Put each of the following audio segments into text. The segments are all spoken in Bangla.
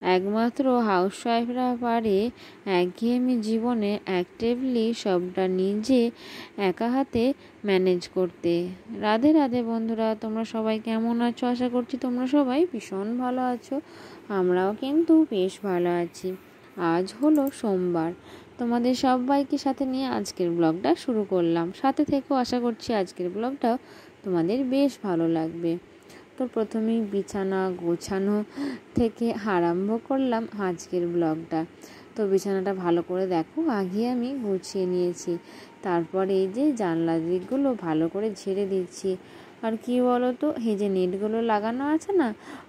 একমাত্র হাউসওয়াইফরা পারে একঘেয়েমি জীবনে অ্যাক্টিভলি সবটা নিজে একা হাতে ম্যানেজ করতে। রাধে রাধে বন্ধুরা, তোমরা সবাই কেমন আছো? আশা করছি তোমরা সবাই ভীষণ ভালো আছো। আমরাও কিন্তু বেশ ভালো আছি। আজ হলো সোমবার, তোমাদের সবাইকে সাথে নিয়ে আজকের ব্লগটা শুরু করলাম। সাথে থেকেও আশা করছি আজকের ব্লগটাও তোমাদের বেশ ভালো লাগবে। তো প্রথমেই বিছানা গোছানো থেকে আরম্ভ করলাম আজকের ব্লগটা। তো বিছানাটা ভালো করে দেখো আগে আমি গুছিয়ে নিয়েছি। তারপরে এই যে জানলার দিকগুলো ভালো করে ঝেড়ে দিচ্ছি। আর কি বলো তো, এই যে নেটগুলো লাগানো আছে না,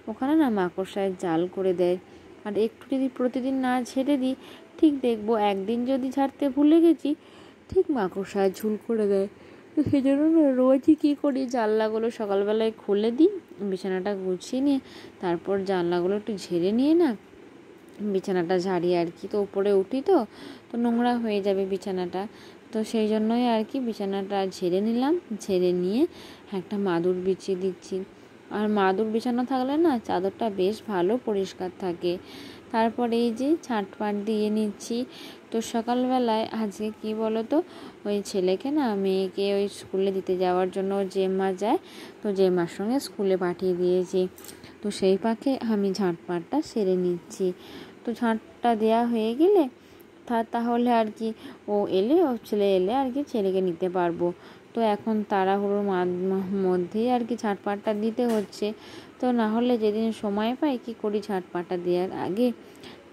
ওখানে না মাকড়সায় জাল করে দেয়। আর একটু যদি প্রতিদিন না ঝেড়ে দিই, ঠিক দেখবো একদিন যদি ঝাড়তে ভুলে গেছি, ঠিক মাকড়সায় ঝুল করে দেয়। তো সেই জন্য রোজই কী করি, জানলাগুলো সকালবেলায় খুলে দিই, বিছানাটা গুছিয়ে নিয়ে তারপর জানলাগুলো একটু ঝেড়ে নিয়ে না বিছানাটা ঝাড়ি আর কি। তো উপরে উঠি তো নোংরা হয়ে যাবে বিছানাটা। তো সেই জন্যই আর কি বিছানাটা ঝেড়ে নিলাম। ঝেড়ে নিয়ে একটা মাদুর বিছিয়ে দিচ্ছি। আর মাদুর বিছানা থাকলে না চাদরটা বেশ ভালো পরিষ্কার থাকে। তারপরে এই যে ঝাঁটপাট দিয়ে নিচ্ছি। তো সকালবেলায় আজকে কি বলো তো, ওই ছেলেকে না মেয়েকে ওই স্কুলে দিতে যাওয়ার জন্য যে মা যায়, তো যে মার সঙ্গে স্কুলে পাঠিয়ে দিয়েছি। তো সেই পাখে আমি ঝাঁটপাটটা সেরে নিচ্ছি। তো ঝাঁটটা দেওয়া হয়ে গেলে তাহলে আর কি ও ছেলে এলে আর কি ছেলেকে নিতে পারবো। তো এখন তাড়াহুড়োর মধ্যেই আর কি ঝাঁটপাটটা দিতে হচ্ছে। তো না হলে যেদিন সময় পাই কি করি, ঝাঁটপাটটা দেওয়ার আগে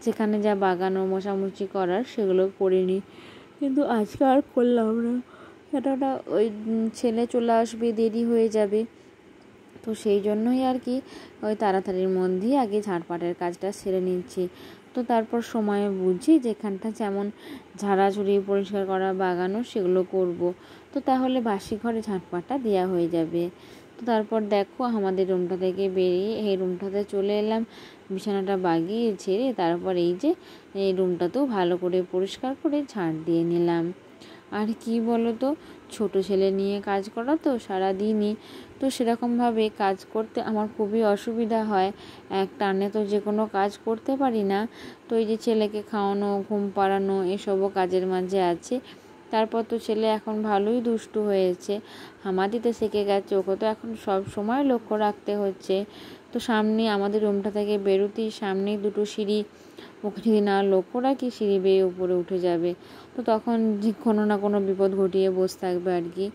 যেখানে যা বাগানো মোছামুছি করার সেগুলো করে নিই। কিন্তু আজকে আর করলাম না, কেননা ওই ছেলে চলে আসবে, দেরি হয়ে যাবে। তো সেই জন্যই আর কি ওই তাড়াতাড়ির মধ্যেই আগে ঝাঁটপাটের কাজটা সেরে নিচ্ছি। তো তারপর সময় বুঝি যেখানটা যেমন ঝাড়াঝুড়ি পরিষ্কার করা বাগানো সেগুলো করব। তো তাহলে বাসি ঘরে ঝাঁটপাটটা দেওয়া হয়ে যাবে। তো তারপর দেখো আমাদের রুমটা থেকে বেরিয়ে এই রুমটাতে চলে এলাম। বিছানাটা বাগিয়ে ঝেড়ে তারপর এই যে এই রুমটাতেও ভালো করে পরিষ্কার করে ঝাঁট দিয়ে নিলাম। আর কি বলো তো, ছোটো ছেলে নিয়ে কাজ করা তো সারাদিনই, তো সেরকমভাবে কাজ করতে আমার খুবই অসুবিধা হয়। এক টানে তো যে কোনো কাজ করতে পারি না। তো এই যে ছেলেকে খাওয়ানো, ঘুম পাড়ানো এসবও কাজের মাঝে আছে। তারপর তো ছেলে এখন ভালোই দুষ্টু হয়েছে, হামা দিতে শিখে গেছে, ওকে তো এখন সব সময় লক্ষ্য রাখতে হচ্ছে। তো সামনে আমাদের রুমটা থেকে বেরোতেই সামনেই দুটো সিঁড়ি, ওকে যদি না লক্ষ্য রাখি সিঁড়ি বেয়ে উপরে উঠে যাবে। তো তখন কোনো না কোনো বিপদ ঘটিয়ে বসে থাকবে আর কি।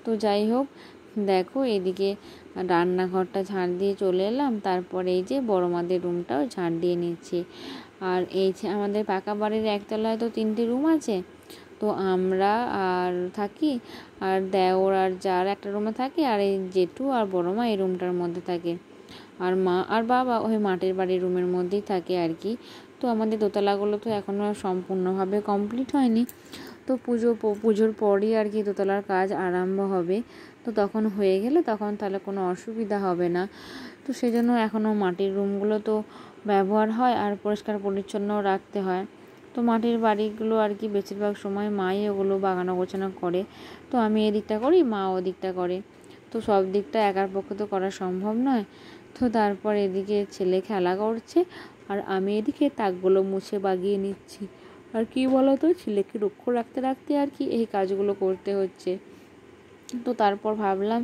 তো যাই হোক, দেখো এদিকে রান্নাঘরটা ঝাড় দিয়ে চলে এলাম। তারপরে এই যে বড় মাদের রুমটাও ঝাড় দিয়ে নিচ্ছি। আর এই যে আমাদের পাকা বাড়ির একতলায় তো 3টে রুম আছে। তো আমরা আর থাকি, আর দেওর আর যার একটা রুমে থাকে, আর এই জেঠু আর বড় মা এই রুমটার মধ্যে থাকে। আর মা আর বাবা ওই মাটির বাড়ির রুমের মধ্যেই থাকে আর কি। তো আমাদের দোতলাগুলো তো এখনও সম্পূর্ণভাবে কমপ্লিট হয়নি। তো পুজোর পরই আর কি দোতলার কাজ আরম্ভ হবে। তো তখন হয়ে গেলে তখন তাহলে কোনো অসুবিধা হবে না। তো সেই জন্য এখনও মাটির রুমগুলো তো ব্যবহার হয় আর পরিষ্কার পরিচ্ছন্ন রাখতে হয়। তো মাটির বাড়িগুলো আর কি বেশিরভাগ সময় মাই ওগুলো বাগানো গোছানো করে। তো আমি এদিকটা করি, মা ওদিকটা করে। তো সব দিকটা একার পক্ষে তো করা সম্ভব নয়। তো তারপর এদিকে ছেলে খেলা করছে আর আমি এদিকে তাকগুলো মুছে বাগিয়ে নিচ্ছি। আর কি বলো তো, ছেলেকে লক্ষ্য রাখতে রাখতে আর কি এই কাজগুলো করতে হচ্ছে। তো তারপর ভাবলাম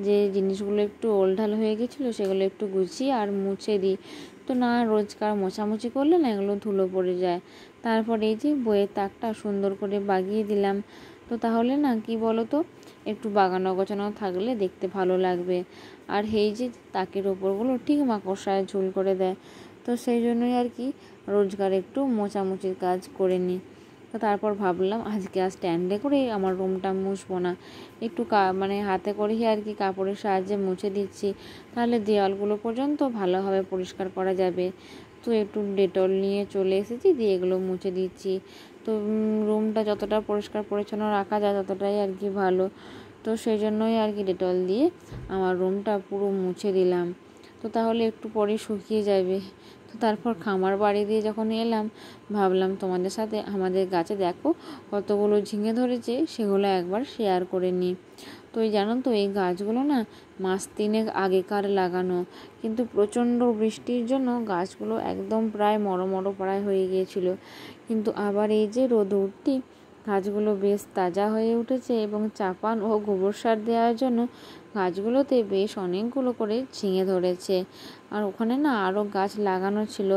যে জিনিসগুলো একটু ওলঢাল হয়ে গেছিলো, সেগুলো একটু গুছিয়ে আর মুছে দিই। তো না রোজকার মোছামুছি করলে না এগুলো ধুলো পড়ে যায়। তারপর এই যে বইয়ের তাকটা সুন্দর করে বাগিয়ে দিলাম। তো তাহলে না কি বলো তো, একটু বাগানো গোছানো থাকলে দেখতে ভালো লাগবে। আর এই যে তাকের ওপরগুলো ঠিক মাকড়সায় ঝুল করে দেয়। তো সেই জন্যই আর কি রোজগার একটু মোছামুছির কাজ করে নিই। তো তারপর ভাবলাম আজকে আর স্ট্যান্ডে করে আমার রুমটা মুছবো না, একটু মানে হাতে করেই আর কি কাপড়ের সাহায্যে মুছে দিচ্ছি। তাহলে দেওয়ালগুলো পর্যন্ত ভালোভাবে পরিষ্কার করা যাবে। তো একটু ডেটল নিয়ে চলে এসেছি, দিয়ে এগুলো মুছে দিচ্ছি। তো রুমটা যতটা পরিষ্কার পরিচ্ছন্ন রাখা যায় ততটাই আর কি ভালো। তো সেই জন্যই আর কি ডেটল দিয়ে আমার রুমটা পুরো মুছে দিলাম। তো তাহলে একটু পরে শুকিয়ে যাবে। তো তো তারপর খামার বাড়ি দিয়ে যখন এলাম, ভাবলাম তোমাদের সাথে আমাদের গাছে দেখো কতগুলো ঝিঙে ধরেছে, সেগুলো একবার শেয়ার করে নিই। তো এই জানো তো, এই গাছগুলো না মাস 3 আগেকার লাগানো, কিন্তু প্রচণ্ড বৃষ্টির জন্য গাছগুলো একদম প্রায় মরো প্রায় হয়ে গিয়েছিল। কিন্তু আবার এই যে রোদ উঠতি, গাছগুলো বেশ তাজা হয়ে উঠেছে এবং চাপান ও গোবর সার দেওয়ার জন্য গাছগুলোতে বেশ অনেকগুলো করে ঝিঙে ধরেছে। আর ওখানে না আরও গাছ লাগানো ছিল,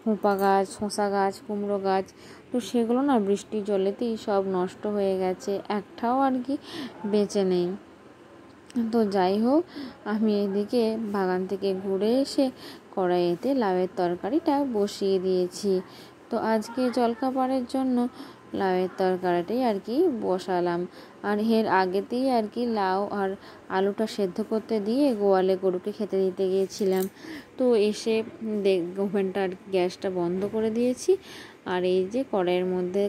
হোঁপা গাছ, শসা গাছ, কুমড়ো গাছ। তো সেগুলো না বৃষ্টির জলেতেই সব নষ্ট হয়ে গেছে, একটাও আর কি বেঁচে নেই। তো যাই হোক, আমি এদিকে বাগান থেকে ঘুরে এসে কড়াইতে লাউয়ের তরকারিটা বসিয়ে দিয়েছি। তো আজকে জলখাবারের জন্য লাউয়ের তরকারিটাই আর কি বসালাম। আর এর আগেতেই আর কি লাউ আর আলুটা সেদ্ধ করতে দিয়ে গোয়ালে গরুকে খেতে দিতে গিয়েছিলাম। তো এসে ওভেনটা আর গ্যাসটা বন্ধ করে দিয়েছি। আর এই যে কড়াইয়ের মধ্যে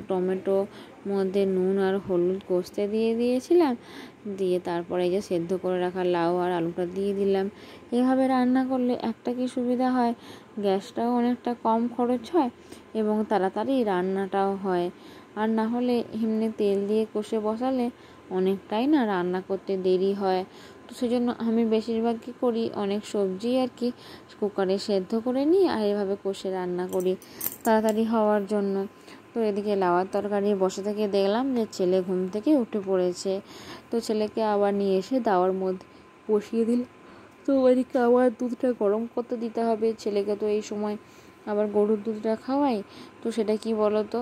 টমেটো মধ্যে নুন আর হলুদ কষতে দিয়ে দিয়েছিলাম, দিয়ে তারপরে এই যে সেদ্ধ করে রাখা লাউ আর আলুটা দিয়ে দিলাম। এভাবে রান্না করলে একটা কি সুবিধা হয়, গ্যাসটাও অনেকটা কম খরচ হয় এবং তাড়াতাড়ি রান্নাটাও হয়। আর না হলে এমনি তেল দিয়ে কষে বসালে অনেকটাই না রান্না করতে দেরি হয়। তো সেজন্য আমি বেশিরভাগ কী করি, অনেক সবজি আর কি কুকারে সেদ্ধ করে নিই আর এভাবে কষে রান্না করি তাড়াতাড়ি হওয়ার জন্য। তো এদিকে লাউয়ের তরকারি বসে থেকে দেখলাম যে ছেলে ঘুম থেকে উঠে পড়েছে। তো ছেলেকে আবার নিয়ে এসে দাওয়ার মধ্যে বসিয়ে দিলাম। তো ওইদিকে আবার দুধটা গরম করতে দিতে হবে, ছেলেকে তো এই সময় আবার গরুর দুধটা খাওয়াই। তো সেটা কি বলো তো,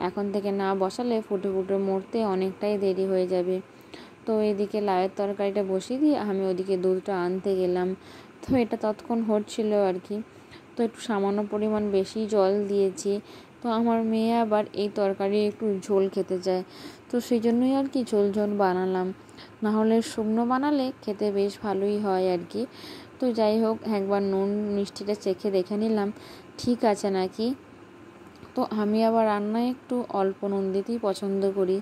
এখন থেকে না বসালে ফুটে ফুটে মরতে অনেকটাই দেরি হয়ে যাবে। তো এদিকে লাউয়ের তরকারিটা বসিয়ে দিয়ে আমি ওদিকে দুধটা আনতে গেলাম। তো এটা ততক্ষণ হচ্ছিল আর কি। তো একটু সামান্য পরিমাণ বেশি জল দিয়েছি। তো আমার মেয়ে আবার এই তরকারি একটু ঝোল খেতে চায়, তো সেই জন্যই আর কি ঝোল বানালাম। নাহলে শুকনো বানালে খেতে বেশ ভালোই হয় আর কি। তো যাই হোক, একবার নুন মিষ্টিটা চেখে দেখে নিলাম ঠিক আছে নাকি। তো আমি আবার রান্নায় একটু অল্প নুন দিতেই পছন্দ করি।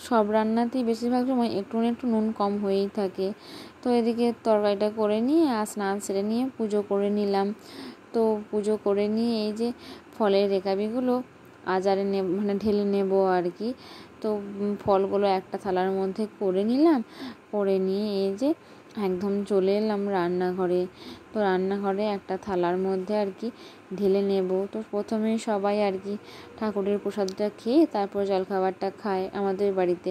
সব রান্নাতেই বেশিরভাগ সময় একটু নুন কম হয়েই থাকে। তো এদিকে তরকারিটা করে নিয়ে আর স্নান সেরে নিয়ে পুজো করে নিলাম। তো পুজো করে নিয়ে এই যে ফলের রেকাবিগুলো আজারে মানে ঢেলে নেব আর কি। তো ফলগুলো একটা থালার মধ্যে করে নিলাম, করে নিয়ে এই যে একদম চলে এলাম রান্নাঘরে। তো রান্নাঘরে একটা থালার মধ্যে আর কি ঢেলে নেব। তো প্রথমে সবাই আর কি ঠাকুরের প্রসাদটা খেয়ে তারপর জলখাবারটা খায় আমাদের বাড়িতে।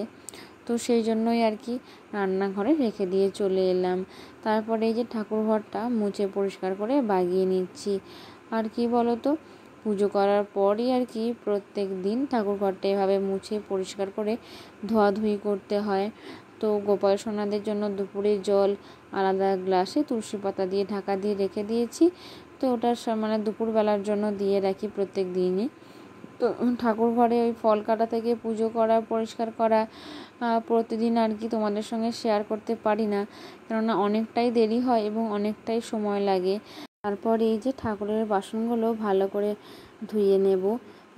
তো সেই জন্যই আর কি রান্নাঘরে রেখে দিয়ে চলে এলাম। তারপরে এই যে ঠাকুর ঘরটা মুছে পরিষ্কার করে বাগিয়ে নিচ্ছি। আর কি বলো তো, পুজো করার পরই আর কি প্রত্যেক দিন ঠাকুর ঘরটা এভাবে মুছে পরিষ্কার করে ধোয়াধুয়ি করতে হয়। তো গোপাল সোনাদের জন্য দুপুরে জল আলাদা গ্লাসে তুলসী পাতা দিয়ে ঢাকা দিয়ে রেখে দিয়েছি। তো ওটা মানে দুপুরবেলার জন্য দিয়ে রাখি প্রত্যেক দিনই। তো ঠাকুর ঘরে ওই ফল কাটা থেকে পুজো করা, পরিষ্কার করা প্রতিদিন আর কি তোমাদের সঙ্গে শেয়ার করতে পারি না, কেননা অনেকটাই দেরি হয় এবং অনেকটাই সময় লাগে। তারপর এই যে ঠাকুরের বাসনগুলো ভালো করে ধুয়ে নেব।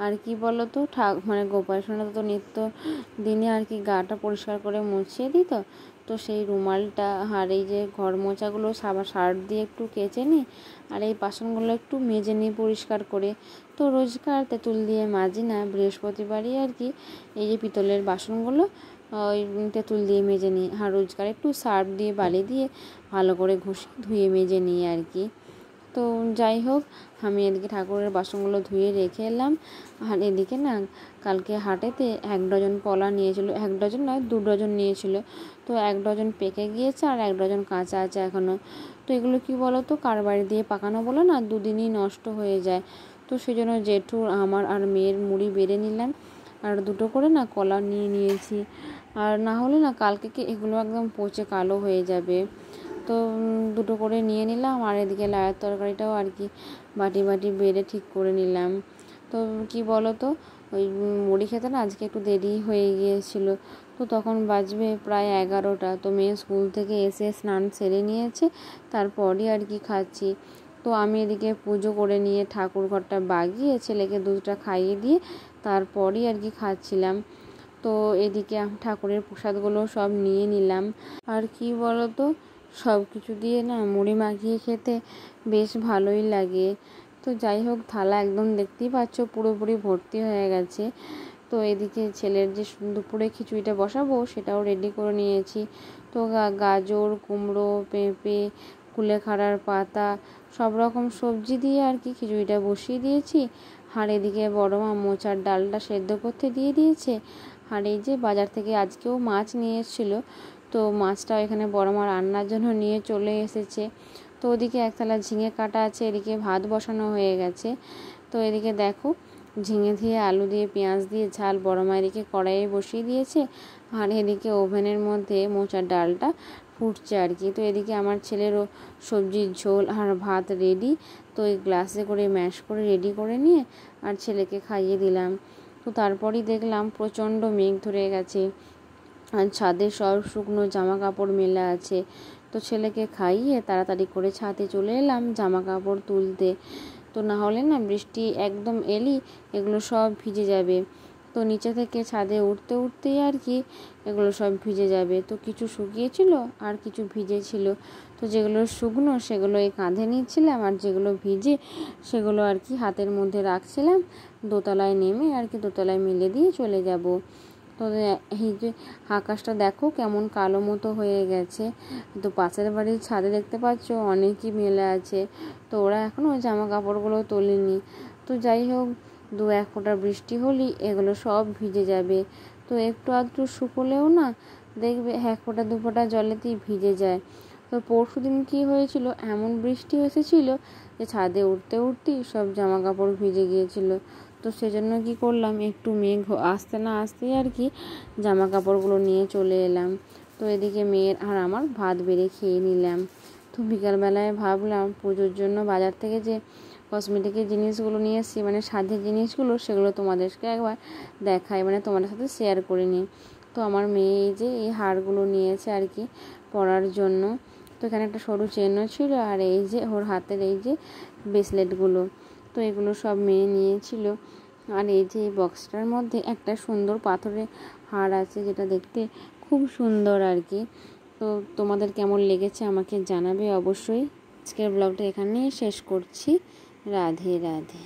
আর কি বলো তো, মানে গোপাল সোনা তো নিত্য দিনে আর কি গাটা পরিষ্কার করে মুছিয়ে দিত। তো সেই রুমালটা আর এই যে ঘর মোছাগুলো সার্ফ দিয়ে একটু কেচে নিই, আর এই বাসনগুলো একটু মেজে নিই পরিষ্কার করে। তো রোজকার তেঁতুল দিয়ে মাজি না, বৃহস্পতিবারই আর কি এই যে পিতলের বাসনগুলো ওই তেঁতুল দিয়ে মেজে নিই। আর রোজকার একটু সার্ফ দিয়ে বালি দিয়ে ভালো করে ঘষে ধুয়ে মেজে নিই আর কি। তো যাই হোক, আমি এদিকে ঠাকুরের বাসনগুলো ধুয়ে রেখে এলাম। আর এদিকে না কালকে হাটেতে 1 ডজন কলা নিয়েছিল, 1 ডজন নয় 2 ডজন নিয়েছিল। তো 1 ডজন পেকে গিয়েছে আর 1 ডজন কাঁচা আছে এখনও। তো এগুলো কি বলো তো, কারবারি দিয়ে পাকানো বলে না 2 দিনই নষ্ট হয়ে যায়। তো সেই জন্য জেঠু, আমার আর মেয়ের মুড়ি বেড়ে নিলাম আর 2টো করে না কলা নিয়ে নিয়েছি। আর না হলে না কালকে এগুলো একদম পচে কালো হয়ে যাবে। তো 2টো করে নিয়ে নিলাম। আর এদিকে লাউয়ের তরকারিটাও আর কি বাটি বেড়ে ঠিক করে নিলাম। তো কি বলো তো, ওই মুড়ি খেতে না আজকে একটু দেরি হয়ে গিয়েছিলো। তো তখন বাজবে প্রায় 11টা। তো মেয়ে স্কুল থেকে এসে স্নান সেরে নিয়েছে, তারপরই আর কি খাচ্ছি। তো আমি এদিকে পুজো করে নিয়ে ঠাকুর ঘরটা বাগিয়ে ছেলেকে দুধটা খাইয়ে দিয়ে তারপরই আর কি খাচ্ছিলাম। তো এদিকে ঠাকুরের প্রসাদগুলো সব নিয়ে নিলাম। আর কি বলো তো, সব কিছু দিয়ে না মুড়ি মাখিয়ে খেতে বেশ ভালোই লাগে। তো তো যাই হোক, থালা একদম দেখতেই পাচ্ছ পুরোপুরি ভর্তি হয়ে গেছে। তো এদিকে ছেলের যে দুপুরে খিচুড়িটা বসাবো সেটাও রেডি করে নিয়েছি। তো গাজর, কুমড়ো, পেঁপে, কুলেখাড়ার পাতা সব রকম সবজি দিয়ে আর কি খিচুড়িটা বসিয়ে দিয়েছি। আর এদিকে বড় মা মোচার ডালটা সেদ্ধ করতে দিয়ে দিয়েছে। আর এই যে বাজার থেকে আজকেও মাছ নিয়ে এসেছিলো, তো মাছটাও এখানে বড় মা রান্নার জন্য নিয়ে চলে এসেছে। তো ওদিকে এক থালা ঝিঙে কাটা আছে, এদিকে ভাত বসানো হয়ে গেছে। তো এদিকে দেখো ঝিঙে দিয়ে আলু দিয়ে পেঁয়াজ দিয়ে ঝাল বড় মা এদিকে কড়াইয়ে বসিয়ে দিয়েছে। আর এদিকে ওভেনের মধ্যে মোচার ডালটা ফুটছে আর কি। তো এদিকে আমার ছেলেরও সবজির ঝোল আর ভাত রেডি। তো এই গ্লাসে করে ম্যাশ করে রেডি করে নিয়ে আর ছেলেকে খাইয়ে দিলাম। তো তারপরই দেখলাম প্রচণ্ড মেঘ ধরে গেছে আর ছাদে সব শুকনো জামা কাপড় মেলা আছে। তো ছেলেকে খাইয়ে তাড়াতাড়ি করে ছাদে চলে এলাম জামা কাপড় তুলতে। তো না হলে না বৃষ্টি একদম এলেই এগুলো সব ভিজে যাবে। তো নিচে থেকে ছাদে উঠতে উঠতেই আর কি এগুলো সব ভিজে যাবে। তো কিছু শুকিয়েছিল আর কিছু ভিজে ছিল। তো যেগুলো শুকনো সেগুলো এই কাঁধে নিচ্ছিলাম, আর যেগুলো ভিজে সেগুলো আর কি হাতের মধ্যে রাখছিলাম। দোতলায় নেমে আর কি দোতলায় মেলে দিয়ে চলে যাব। তো এই যে আকাশটা দেখো কেমন কালো মতো হয়ে গেছে। তো পাশের বাড়ির ছাদে দেখতে পাচ্ছ অনেকই মেলে আছে। তো ওরা এখনও জামা কাপড়গুলো তোলেনি। তো যাই হোক, দু এক ফোঁটা বৃষ্টি হলেই এগুলো সব ভিজে যাবে। তো একটু আধটু শুকোলেও না দেখবে এক ফোঁটা দু ফোঁটা জলেতেই ভিজে যায়। তো পরশু দিন কী হয়েছিল, এমন বৃষ্টি এসেছিলো যে ছাদে উঠতে উঠতেই সব জামা কাপড় ভিজে গিয়েছিল। তো সেজন্য কি করলাম, একটু মেঘ আসতে না আসতেই আর কি জামা কাপড়গুলো নিয়ে চলে এলাম। তো এদিকে মেয়ের আর আমার ভাত বেড়ে খেয়ে নিলাম। তো বিকালবেলায় ভাবলাম পুজোর জন্য বাজার থেকে যে কসমেটিকের জিনিসগুলো নিয়ে এসেছি, মানে সাজের জিনিসগুলো, সেগুলো তোমাদেরকে একবার দেখাই, মানে তোমাদের সাথে শেয়ার করে নিই। তো আমার মেয়ে এই যে এই হারগুলো নিয়েছে আর কি পরার জন্য। তো এখানে একটা সরু চেনও ছিল, আর এই যে ওর হাতের এই যে ব্রেসলেটগুলো, তো এগুলো সব মেয়ে নিয়েছিল। আর এই যে এই বক্সটার মধ্যে একটা সুন্দর পাথরের হার আছে, যেটা দেখতে খুব সুন্দর আর কি। তো তোমাদের কেমন লেগেছে আমাকে জানাবে অবশ্যই। আজকের ব্লগটা এখানেই শেষ করছি। রাধে রাধে।